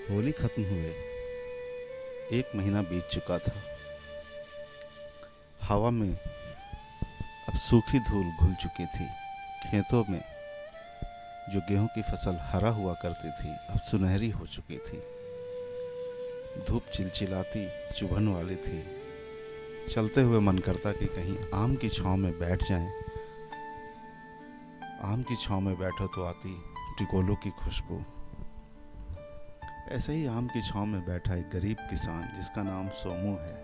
होली खत्म हुए 1 महीना बीत चुका था। हवा में अब सूखी धूल घुल चुकी थी। खेतों में जो गेहूं की फसल हरा हुआ करती थी अब सुनहरी हो चुकी थी। धूप चिलचिलाती चुभन वाली थी। चलते हुए मन करता कि कहीं आम की छांव में बैठ जाएं। आम की छांव में बैठो तो आती टिकोलों की खुशबू। ऐसे ही आम की छांव में बैठा एक गरीब किसान जिसका नाम सोमू है,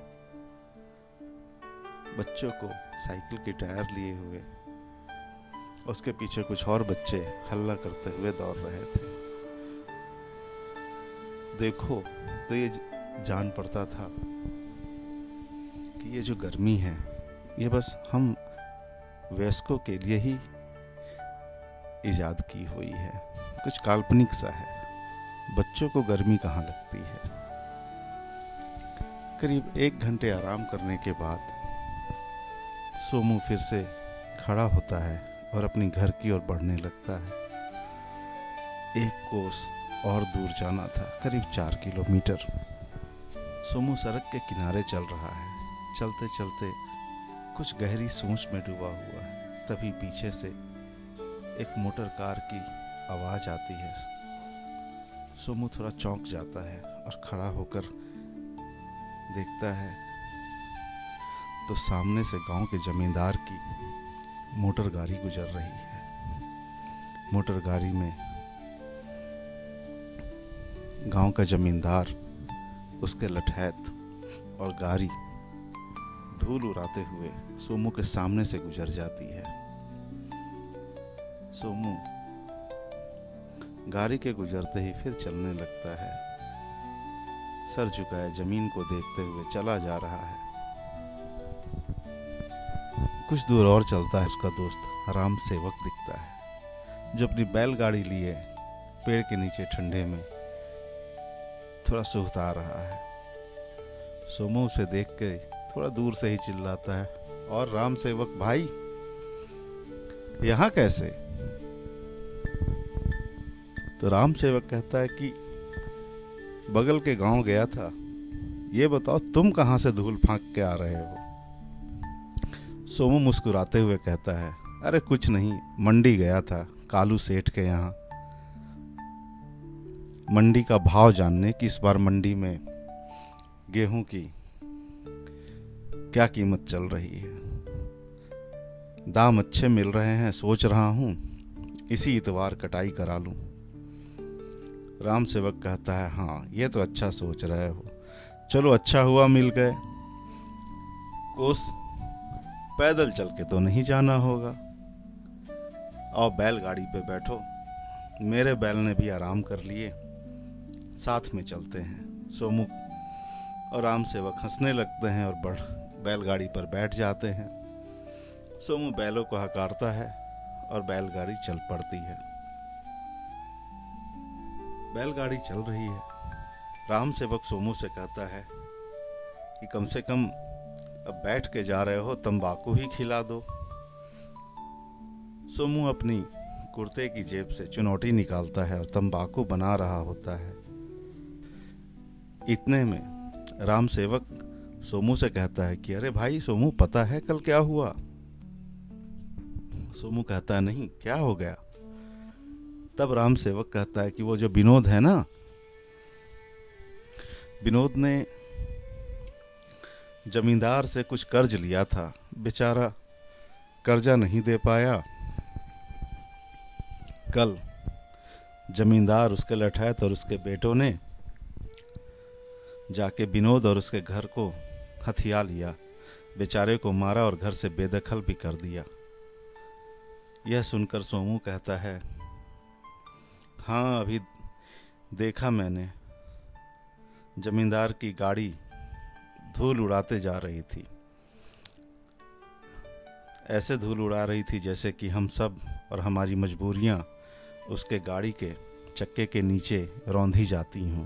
बच्चों को साइकिल के टायर लिए हुए उसके पीछे कुछ और बच्चे हल्ला करते हुए दौड़ रहे थे। देखो तो ये जान पड़ता था कि ये जो गर्मी है ये बस हम वयस्कों के लिए ही इजाद की हुई है। कुछ काल्पनिक सा है। बच्चों को गर्मी कहाँ लगती है। करीब 1 घंटे आराम करने के बाद सोमू फिर से खड़ा होता है और अपनी घर की ओर बढ़ने लगता है। 1 कोस और दूर जाना था, करीब 4 किलोमीटर। सोमू सड़क के किनारे चल रहा है। चलते चलते कुछ गहरी सोच में डूबा हुआ है। तभी पीछे से एक मोटर कार की आवाज़ आती है। सोमू थोड़ा चौंक जाता है और खड़ा होकर देखता है तो सामने से गांव के जमींदार की मोटर गाड़ी गुजर रही है। मोटर गाड़ी में गांव का जमींदार, उसके लठैत और गाड़ी धूल उड़ाते हुए सोमू के सामने से गुजर जाती है। सोमू गाड़ी के गुजरते ही फिर चलने लगता है। सर झुकाए जमीन को देखते हुए चला जा रहा है। कुछ दूर और चलता है उसका दोस्त राम सेवक दिखता है, जो अपनी बैलगाड़ी लिए पेड़ के नीचे ठंडे में थोड़ा सुहता रहा है। सोमू उसे देख के थोड़ा दूर से ही चिल्लाता है, और राम सेवक भाई यहाँ कैसे? तो राम सेवक कहता है कि बगल के गांव गया था। ये बताओ तुम कहाँ से धूल फांक के आ रहे हो? सोमू मुस्कुराते हुए कहता है, अरे कुछ नहीं, मंडी गया था कालू सेठ के यहाँ। मंडी का भाव जानने कि इस बार मंडी में गेहूं की क्या कीमत चल रही है। दाम अच्छे मिल रहे हैं, सोच रहा हूँ इसी इतवार कटाई करा लूं। राम सेवक कहता है, हाँ ये तो अच्छा सोच रहे हो, चलो अच्छा हुआ मिल गए। कोस पैदल चल के तो नहीं जाना होगा, और बैलगाड़ी पे बैठो, मेरे बैल ने भी आराम कर लिए, साथ में चलते हैं। सोमू और राम सेवक हंसने लगते हैं और बैलगाड़ी पर बैठ जाते हैं। सोमू बैलों को हकारता है और बैलगाड़ी चल पड़ती है। बैलगाड़ी चल रही है। राम सेवक सोमू से कहता है कि कम से कम अब बैठ के जा रहे हो, तंबाकू ही खिला दो। सोमू अपनी कुर्ते की जेब से चुनौटी निकालता है और तंबाकू बना रहा होता है। इतने में राम सेवक सोमू से कहता है कि अरे भाई सोमू, पता है कल क्या हुआ? सोमू कहता है, नहीं, क्या हो गया? तब राम सेवक कहता है कि वो जो विनोद है ना, विनोद ने जमींदार से कुछ कर्ज लिया था, बेचारा कर्जा नहीं दे पाया। कल जमींदार, उसके लठैत और उसके बेटों ने जाके विनोद और उसके घर को हथिया लिया, बेचारे को मारा और घर से बेदखल भी कर दिया। यह सुनकर सोमू कहता है, हाँ अभी देखा मैंने, जमींदार की गाड़ी धूल उड़ाते जा रही थी। ऐसे धूल उड़ा रही थी जैसे कि हम सब और हमारी मजबूरियां उसके गाड़ी के चक्के के नीचे रौंधी जाती हों।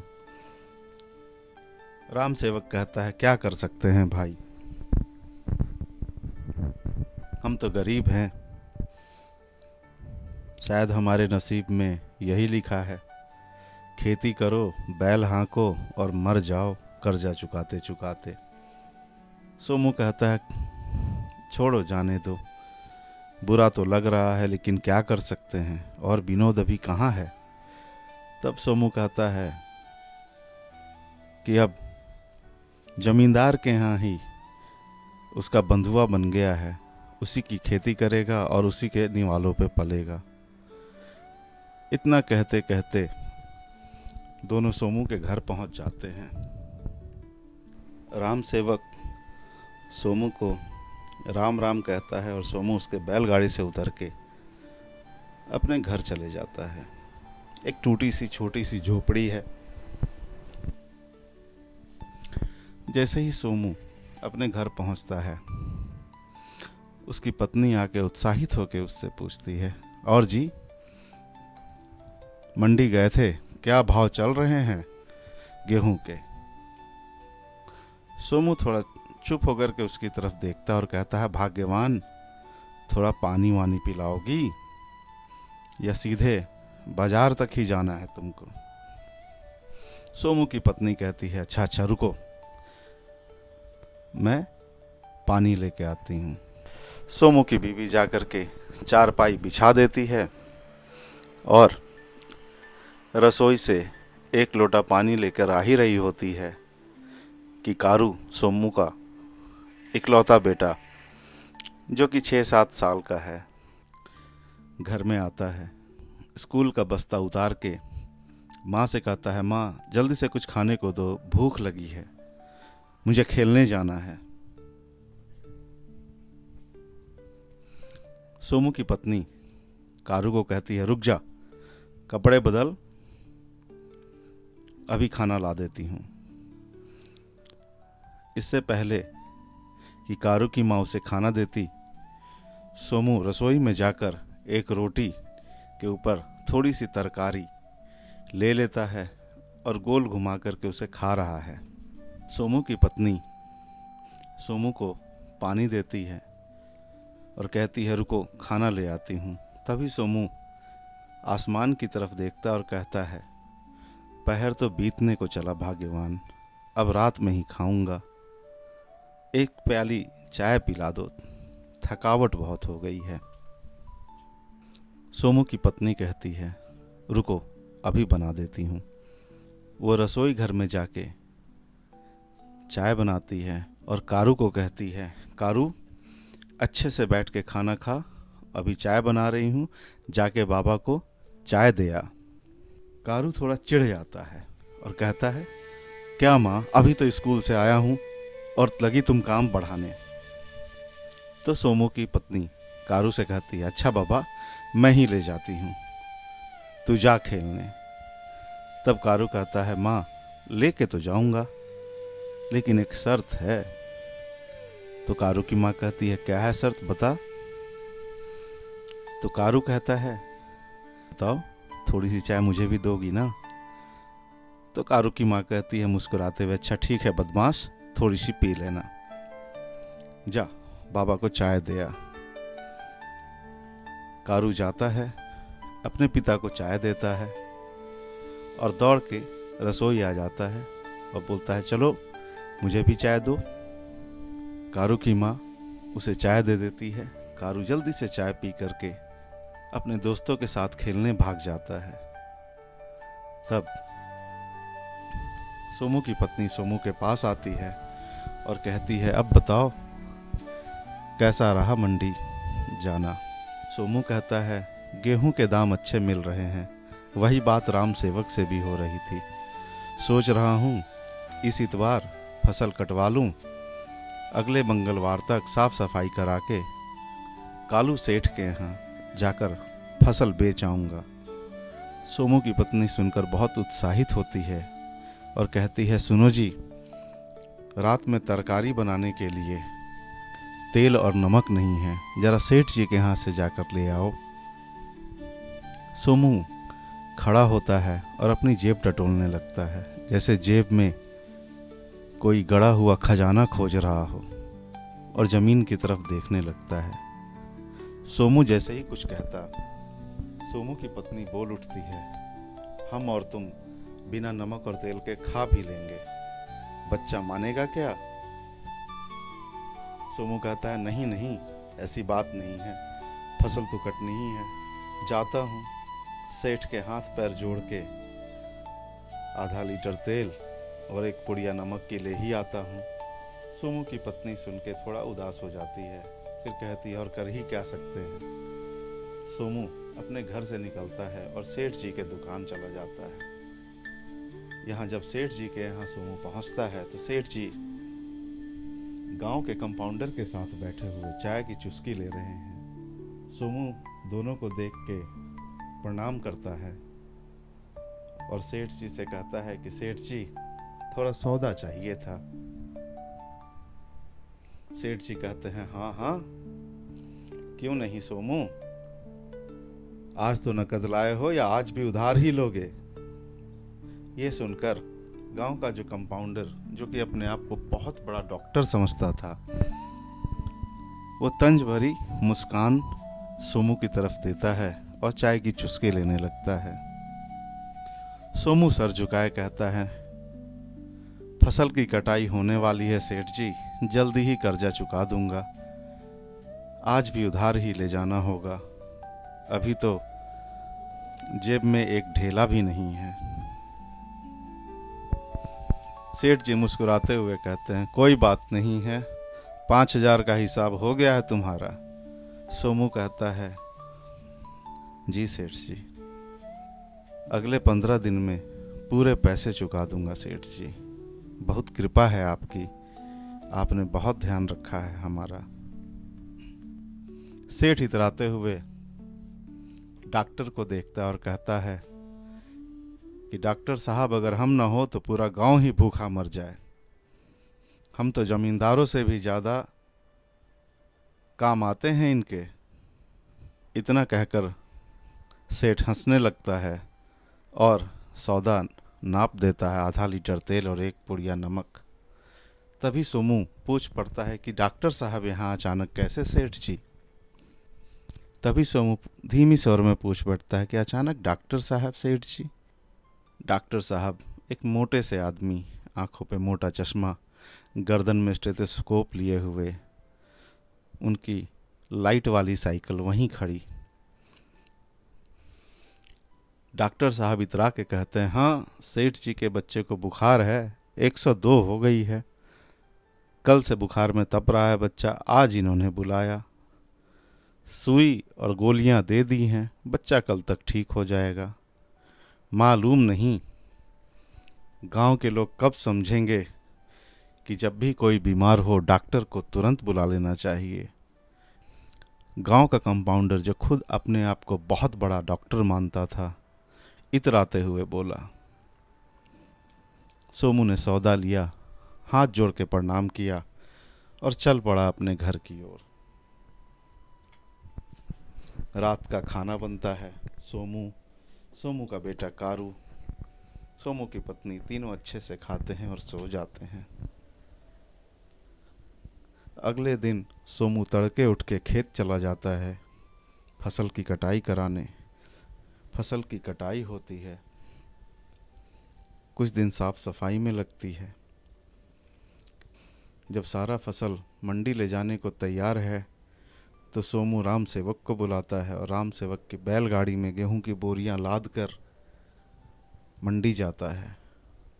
राम सेवक कहता है, क्या कर सकते हैं भाई, हम तो गरीब हैं, शायद हमारे नसीब में यही लिखा है खेती करो, बैल हाँको और मर जाओ कर्जा चुकाते चुकाते। सोमू कहता है छोड़ो जाने दो, बुरा तो लग रहा है लेकिन क्या कर सकते हैं, और विनोद अभी कहाँ है। तब सोमू कहता है कि अब जमींदार के यहाँ ही उसका बंधुआ बन गया है, उसी की खेती करेगा और उसी के निवालों पे पलेगा। इतना कहते कहते दोनों सोमू के घर पहुंच जाते हैं। राम सेवक सोमू को राम राम कहता है और सोमू उसके बैलगाड़ी से उतर के अपने घर चले जाता है। एक टूटी सी छोटी सी झोपड़ी है। जैसे ही सोमू अपने घर पहुंचता है, उसकी पत्नी आके उत्साहित होकर उससे पूछती है, और जी मंडी गए थे, क्या भाव चल रहे हैं गेहूं के। सोमू थोड़ा चुप होकर के उसकी तरफ देखता और कहता है, भाग्यवान, थोड़ा पानी वानी पिलाओगी या सीधे बाजार तक ही जाना है तुमको। सोमू की पत्नी कहती है, अच्छा अच्छा रुको, मैं पानी लेके आती हूँ। सोमू की बीवी जाकर के चारपाई बिछा देती है और रसोई से एक लोटा पानी लेकर आ ही रही होती है कि कारू, सोमू का इकलौता बेटा जो कि 6-7 साल का है, घर में आता है। स्कूल का बस्ता उतार के माँ से कहता है, माँ जल्दी से कुछ खाने को दो, भूख लगी है, मुझे खेलने जाना है। सोमू की पत्नी कारू को कहती है, रुक जा, कपड़े बदल, अभी खाना ला देती हूँ। इससे पहले कि कारू की माँ उसे खाना देती, सोमू रसोई में जाकर एक रोटी के ऊपर थोड़ी सी तरकारी ले लेता है और गोल घुमा करके उसे खा रहा है। सोमू की पत्नी सोमू को पानी देती है और कहती है, रुको खाना ले आती हूँ। तभी सोमू आसमान की तरफ देखता और कहता है, पहर तो बीतने को चला भाग्यवान, अब रात में ही खाऊंगा, एक प्याली चाय पिला दो, थकावट बहुत हो गई है। सोमू की पत्नी कहती है, रुको अभी बना देती हूँ। वो रसोई घर में जाके चाय बनाती है और कारू को कहती है, कारू अच्छे से बैठ के खाना खा, अभी चाय बना रही हूँ, जाके बाबा को चाय दे आ। कारू थोड़ा चिढ़ जाता है और कहता है, क्या माँ, अभी तो स्कूल से आया हूँ और लगी तुम काम बढ़ाने। तो सोमू की पत्नी कारू से कहती है, अच्छा बाबा, मैं ही ले जाती हूँ, तू जा खेलने। तब कारू कहता है, माँ लेके तो जाऊंगा, लेकिन एक शर्त है। तो कारू की माँ कहती है, क्या है शर्त, बता। तो कारू कहता है, बताओ, थोड़ी सी चाय मुझे भी दोगी ना। तो कारू की माँ कहती है मुस्कुराते हुए, अच्छा ठीक है बदमाश, थोड़ी सी पी लेना, जा बाबा को चाय दे आ। कारू जाता है, अपने पिता को चाय देता है और दौड़ के रसोई आ जाता है और बोलता है, चलो मुझे भी चाय दो। कारू की माँ उसे चाय दे देती है। कारू जल्दी से चाय पी करके अपने दोस्तों के साथ खेलने भाग जाता है। तब सोमू की पत्नी सोमू के पास आती है और कहती है, अब बताओ कैसा रहा मंडी जाना। सोमू कहता है, गेहूं के दाम अच्छे मिल रहे हैं, वही बात राम सेवक से भी हो रही थी, सोच रहा हूँ इस इतवार फसल कटवा लूँ, अगले मंगलवार तक साफ सफाई करा के कालू सेठ के यहाँ जाकर फसल बेच आऊँगा। सोमू की पत्नी सुनकर बहुत उत्साहित होती है और कहती है, सुनो जी, रात में तरकारी बनाने के लिए तेल और नमक नहीं है, जरा सेठ जी के यहाँ से जाकर ले आओ। सोमू खड़ा होता है और अपनी जेब टटोलने लगता है, जैसे जेब में कोई गड़ा हुआ खजाना खोज रहा हो, और जमीन की तरफ देखने लगता है। सोमू जैसे ही कुछ कहता, सोमू की पत्नी बोल उठती है, हम और तुम बिना नमक और तेल के खा भी लेंगे, बच्चा मानेगा क्या? सोमू कहता है नहीं नहीं, ऐसी बात नहीं है, फसल तो कटनी ही है, जाता हूँ सेठ के हाथ पैर जोड़ के आधा लीटर तेल और एक पुड़िया नमक के ले ही आता हूँ। सोमू की पत्नी सुन के थोड़ा उदास हो जाती है, फिर कहती है और कर ही क्या सकते हैं। सोमू अपने घर से निकलता है और सेठ जी के दुकान चला जाता है। यहाँ जब सेठ जी के यहाँ सोमू पहुँचता है तो सेठ जी गांव के कंपाउंडर के साथ बैठे हुए चाय की चुस्की ले रहे हैं। सोमू दोनों को देख के प्रणाम करता है और सेठ जी से कहता है कि सेठ जी थोड़ा सौदा चाहिए था। सेठ जी कहते हैं हाँ हाँ, क्यों नहीं सोमू, आज तो नकद लाए हो या आज भी उधार ही लोगे? ये सुनकर गांव का जो कंपाउंडर, जो कि अपने आप को बहुत बड़ा डॉक्टर समझता था, वो तंज भरी मुस्कान सोमू की तरफ देता है और चाय की चुस्की लेने लगता है। सोमू सर झुकाए कहता है फसल की कटाई होने वाली है सेठ जी, जल्दी ही कर्जा चुका दूंगा, आज भी उधार ही ले जाना होगा, अभी तो जेब में एक ढेला भी नहीं है। सेठ जी मुस्कुराते हुए कहते हैं कोई बात नहीं है, 5,000 का हिसाब हो गया है तुम्हारा। सोमू कहता है जी सेठ जी, अगले 15 दिन में पूरे पैसे चुका दूंगा सेठ जी, बहुत कृपा है आपकी, आपने बहुत ध्यान रखा है हमारा। सेठ इतराते हुए डॉक्टर को देखता है और कहता है कि डॉक्टर साहब अगर हम ना हो तो पूरा गांव ही भूखा मर जाए, हम तो जमींदारों से भी ज़्यादा काम आते हैं इनके। इतना कहकर सेठ हंसने लगता है और सौदा नाप देता है, आधा लीटर तेल और एक पुड़िया नमक। तभी सोमू पूछ पड़ता है कि डॉक्टर साहब यहाँ अचानक कैसे सेठ जी? तभी सोमू धीमी स्वर में पूछ पड़ता है कि अचानक डॉक्टर साहब सेठ जी? डॉक्टर साहब एक मोटे से आदमी, आंखों पे मोटा चश्मा, गर्दन में स्टेथोस्कोप लिए हुए, उनकी लाइट वाली साइकिल वहीं खड़ी। डॉक्टर साहब इतरा के कहते हैं हाँ सेठ जी के बच्चे को बुखार है, 102 हो गई है, कल से बुखार में तप रहा है बच्चा, आज इन्होंने बुलाया, सुई और गोलियां दे दी हैं, बच्चा कल तक ठीक हो जाएगा। मालूम नहीं गांव के लोग कब समझेंगे कि जब भी कोई बीमार हो डॉक्टर को तुरंत बुला लेना चाहिए। गांव का कंपाउंडर जो खुद अपने आप को बहुत बड़ा डॉक्टर मानता था, इतराते हुए बोला। सोमू ने सौदा लिया, हाथ जोड़ के प्रणाम किया और चल पड़ा अपने घर की ओर। रात का खाना बनता है। सोमू का बेटा कारू, सोमू की पत्नी, तीनों अच्छे से खाते हैं और सो जाते हैं। अगले दिन सोमू तड़के उठ के खेत चला जाता है फसल की कटाई कराने। फसल की कटाई होती है, कुछ दिन साफ सफाई में लगती है। जब सारा फसल मंडी ले जाने को तैयार है तो सोमू राम सेवक को बुलाता है और राम सेवक की बैलगाड़ी में गेहूं की बोरियां लाद कर मंडी जाता है।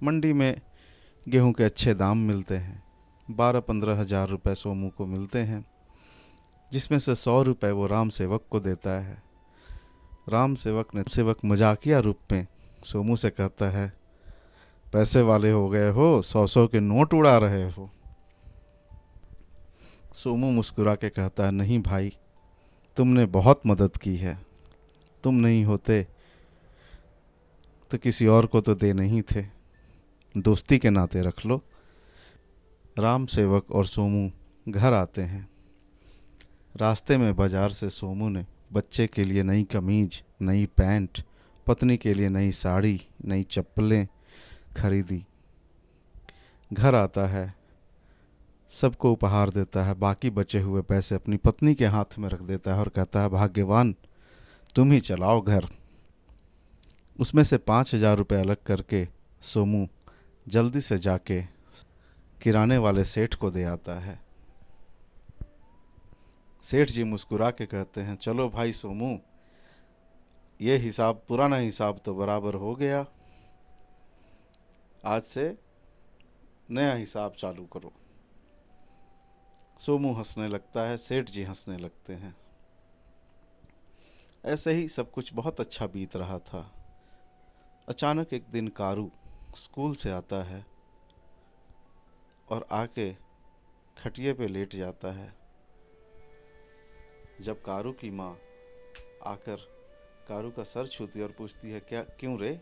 मंडी में गेहूं के अच्छे दाम मिलते हैं, 12-15 हज़ार रुपये सोमू को मिलते हैं, जिसमें से 100 रुपये वो राम सेवक को देता है। राम सेवक मजाकिया रूप में सोमू से कहता है पैसे वाले हो गए हो, 100-100 के नोट उड़ा रहे हो। सोमू मुस्कुरा के कहता है नहीं भाई, तुमने बहुत मदद की है, तुम नहीं होते तो किसी और को तो दे नहीं थे, दोस्ती के नाते रख लो। राम सेवक और सोमू घर आते हैं। रास्ते में बाजार से सोमू ने बच्चे के लिए नई कमीज, नई पैंट, पत्नी के लिए नई साड़ी, नई चप्पलें खरीदी। घर आता है, सबको उपहार देता है, बाकी बचे हुए पैसे अपनी पत्नी के हाथ में रख देता है और कहता है भाग्यवान तुम ही चलाओ घर। उसमें से 5,000 रुपये अलग करके सोमू जल्दी से जाके किराने वाले सेठ को दे आता है। सेठ जी मुस्कुरा के कहते हैं, चलो भाई सोमू, ये हिसाब, पुराना हिसाब तो बराबर हो गया, आज से नया हिसाब चालू करो। सोमू हंसने लगता है, सेठ जी हंसने लगते हैं। ऐसे ही सब कुछ बहुत अच्छा बीत रहा था। अचानक एक दिन कारू स्कूल से आता है और आके खटिए पे लेट जाता है। जब कारू की माँ आकर कारू का सर छूती और पूछती है, क्या, क्यों रे,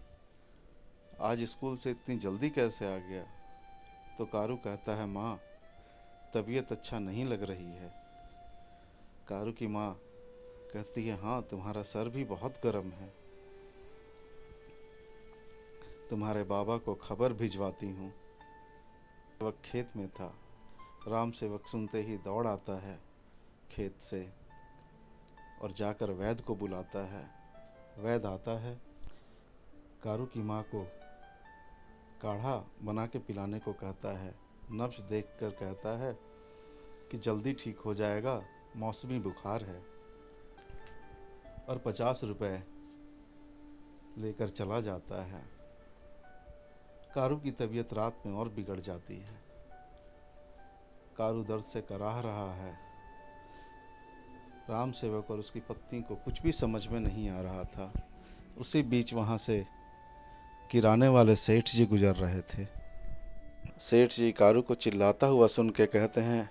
आज स्कूल से इतनी जल्दी कैसे आ गया? तो कारू कहता है, माँ, तबीयत अच्छा नहीं लग रही है। कारू की माँ कहती है, हाँ, तुम्हारा सर भी बहुत गर्म है, तुम्हारे बाबा को खबर भिजवाती हूँ। वक्त खेत में था। राम सेवक सुनते ही दौड़ आता है खेत से और जाकर वैद्य को बुलाता है। वैद्य आता है, कारू की माँ को काढ़ा बना के पिलाने को कहता है। नब्ज देखकर कहता है कि जल्दी ठीक हो जाएगा, मौसमी बुखार है, और 50 रुपए लेकर चला जाता है। कारू की तबीयत रात में और बिगड़ जाती है। कारू दर्द से कराह रहा है। राम सेवक और उसकी पत्नी को कुछ भी समझ में नहीं आ रहा था। उसी बीच वहाँ से किराने वाले सेठ जी गुजर रहे थे। सेठ जी कारू को चिल्लाता हुआ सुन के कहते हैं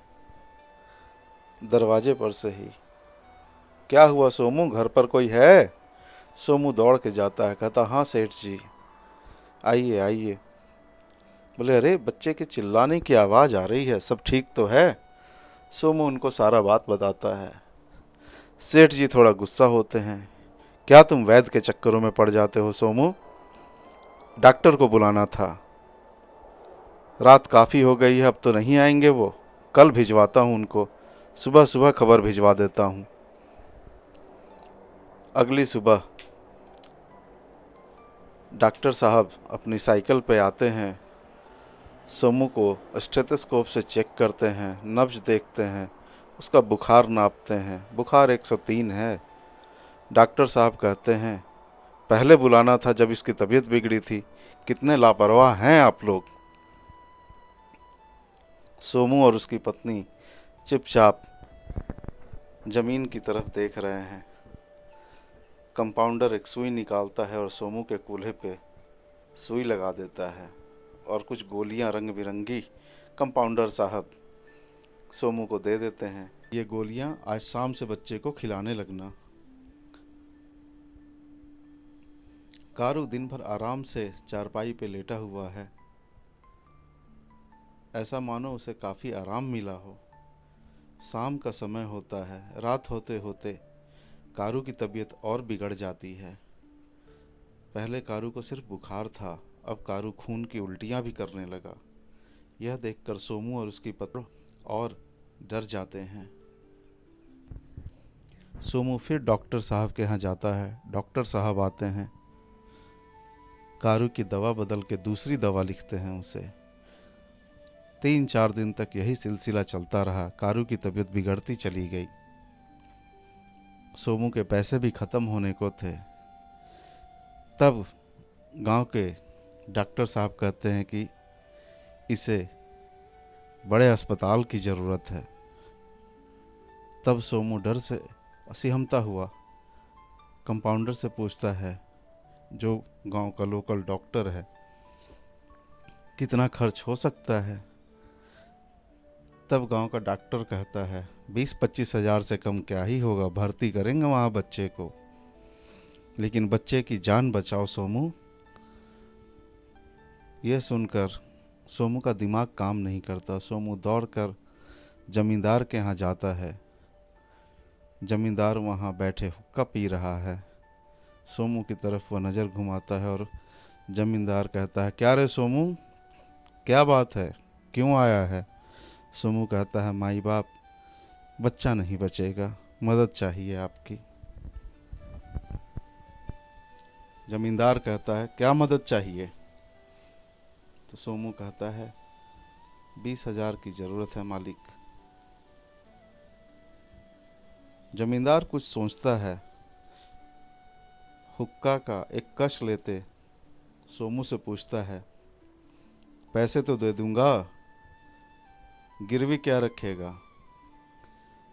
दरवाजे पर से ही, क्या हुआ सोमू, घर पर कोई है? सोमू दौड़ के जाता है, कहता, हाँ सेठ जी, आइए आइए। बोले, अरे बच्चे के चिल्लाने की आवाज़ आ रही है, सब ठीक तो है? सोमू उनको सारा बात बताता है। सेठ जी थोड़ा गुस्सा होते हैं, क्या तुम वैद्य के चक्करों में पड़ जाते हो सोमू? डॉक्टर को बुलाना था, रात काफ़ी हो गई है, अब तो नहीं आएंगे वो, कल भिजवाता हूँ उनको, सुबह सुबह खबर भिजवा देता हूँ। अगली सुबह डॉक्टर साहब अपनी साइकिल पे आते हैं, सोमू को स्टेथोस्कोप से चेक करते हैं, नब्ज देखते हैं, उसका बुखार नापते हैं। बुखार 103 है। डॉक्टर साहब कहते हैं, पहले बुलाना था जब इसकी तबीयत बिगड़ी थी, कितने लापरवाह हैं आप लोग। सोमू और उसकी पत्नी चुपचाप जमीन की तरफ देख रहे हैं। कंपाउंडर एक सुई निकालता है और सोमू के कूल्हे पे सुई लगा देता है और कुछ गोलियां रंग बिरंगी कंपाउंडर साहब सोमू को दे देते हैं। ये गोलियां आज शाम से बच्चे को खिलाने लगना। कारू दिन भर आराम से चारपाई पे लेटा हुआ है, ऐसा मानो उसे काफ़ी आराम मिला हो। शाम का समय होता है। रात होते होते कारू की तबीयत और बिगड़ जाती है। पहले कारू को सिर्फ बुखार था, अब कारू खून की उल्टियाँ भी करने लगा। यह देखकर सोमू और उसकी पत्नी और डर जाते हैं। सोमू फिर डॉक्टर साहब के यहाँ जाता है। डॉक्टर साहब आते हैं, कारू की दवा बदल के दूसरी दवा लिखते हैं उसे। 3-4 दिन तक यही सिलसिला चलता रहा। कारू की तबीयत बिगड़ती चली गई। सोमू के पैसे भी ख़त्म होने को थे। तब गांव के डॉक्टर साहब कहते हैं कि इसे बड़े अस्पताल की ज़रूरत है। तब सोमू डर से सिहमता हुआ कंपाउंडर से पूछता है, जो गांव का लोकल डॉक्टर है, कितना खर्च हो सकता है? तब गांव का डॉक्टर कहता है, 20-25 हज़ार से कम क्या ही होगा, भर्ती करेंगे वहाँ बच्चे को, लेकिन बच्चे की जान बचाओ सोमू। यह सुनकर सोमू का दिमाग काम नहीं करता। सोमू दौड़कर जमींदार के यहाँ जाता है। जमींदार वहाँ बैठे हुक्का पी रहा है। सोमू की तरफ वह नज़र घुमाता है और जमींदार कहता है, क्या रे सोमू, क्या बात है, क्यों आया है? सोमू कहता है, माई बाप, बच्चा नहीं बचेगा, मदद चाहिए आपकी। जमींदार कहता है, क्या मदद चाहिए? तो सोमू कहता है 20,000 की ज़रूरत है मालिक। जमींदार कुछ सोचता है। हुक्का का एक कश लेते सोमू से पूछता है, पैसे तो दे दूंगा, गिरवी क्या रखेगा?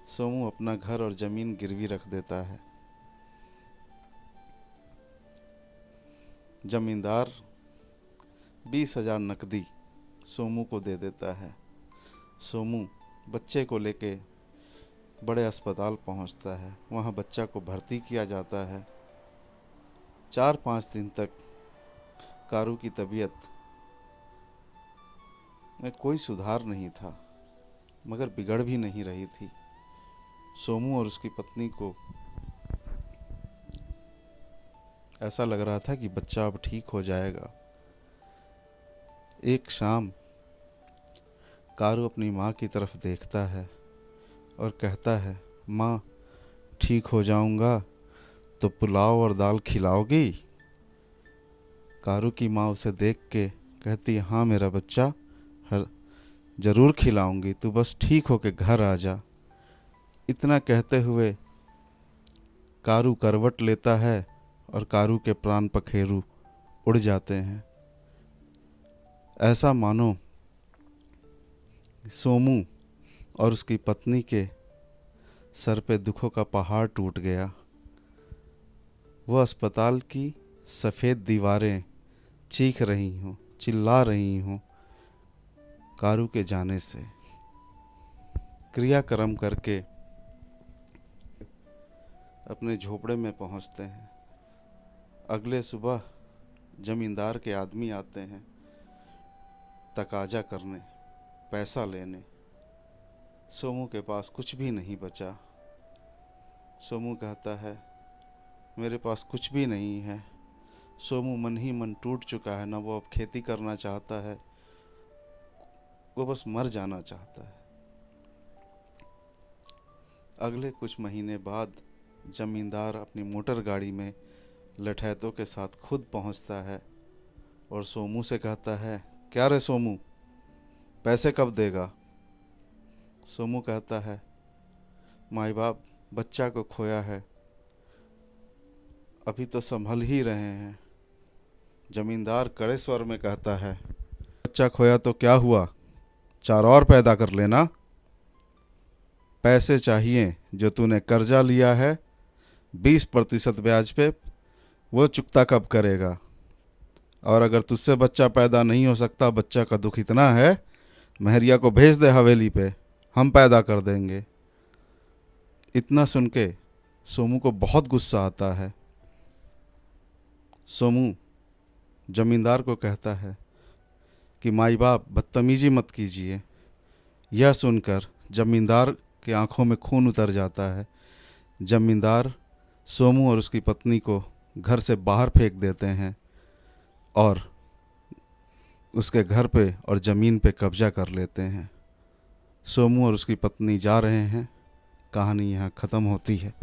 सोमू अपना घर और जमीन गिरवी रख देता है। जमींदार 20,000 नकदी सोमू को दे देता है। सोमू बच्चे को लेके बड़े अस्पताल पहुंचता है। वहां बच्चा को भर्ती किया जाता है। 4-5 दिन तक कारू की तबीयत में कोई सुधार नहीं था, मगर बिगड़ भी नहीं रही थी। सोमू और उसकी पत्नी को ऐसा लग रहा था कि बच्चा अब ठीक हो जाएगा। एक शाम कारू अपनी माँ की तरफ देखता है और कहता है, माँ, ठीक हो जाऊंगा तो पुलाव और दाल खिलाओगी? कारू की माँ उसे देख के कहती, हाँ मेरा बच्चा, ज़रूर खिलाऊंगी, तू बस ठीक होके घर आ जा। इतना कहते हुए कारू करवट लेता है और कारू के प्राण पखेरु उड़ जाते हैं। ऐसा मानो सोमू और उसकी पत्नी के सर पे दुखों का पहाड़ टूट गया। वह अस्पताल की सफ़ेद दीवारें चीख रही हों, चिल्ला रही हों कारू के जाने से। क्रियाक्रम करके अपने झोपड़े में पहुंचते हैं। अगले सुबह जमींदार के आदमी आते हैं तकाजा करने, पैसा लेने। सोमू के पास कुछ भी नहीं बचा। सोमू कहता है, मेरे पास कुछ भी नहीं है। सोमू मन ही मन टूट चुका है। न वो अब खेती करना चाहता है, वो बस मर जाना चाहता है। अगले कुछ महीने बाद जमींदार अपनी मोटर गाड़ी में लठैतों के साथ खुद पहुंचता है और सोमू से कहता है, क्या रे सोमू, पैसे कब देगा? सोमू कहता है, माई बाप, बच्चा को खोया है, अभी तो संभल ही रहे हैं। जमींदार कड़े स्वर में कहता है, बच्चा खोया तो क्या हुआ, 4 और पैदा कर लेना। पैसे चाहिए जो तूने कर्जा लिया है 20% ब्याज पे, वो चुकता कब करेगा? और अगर तुझसे बच्चा पैदा नहीं हो सकता, बच्चा का दुख इतना है, महरिया को भेज दे हवेली पे, हम पैदा कर देंगे। इतना सुन के सोमू को बहुत गुस्सा आता है। सोमू जमींदार को कहता है कि माई बाप, बदतमीजी मत कीजिए। यह सुनकर जमींदार की आंखों में खून उतर जाता है। जमींदार सोमू और उसकी पत्नी को घर से बाहर फेंक देते हैं और उसके घर पे और ज़मीन पे कब्जा कर लेते हैं। सोमू और उसकी पत्नी जा रहे हैं। कहानी यहाँ ख़त्म होती है।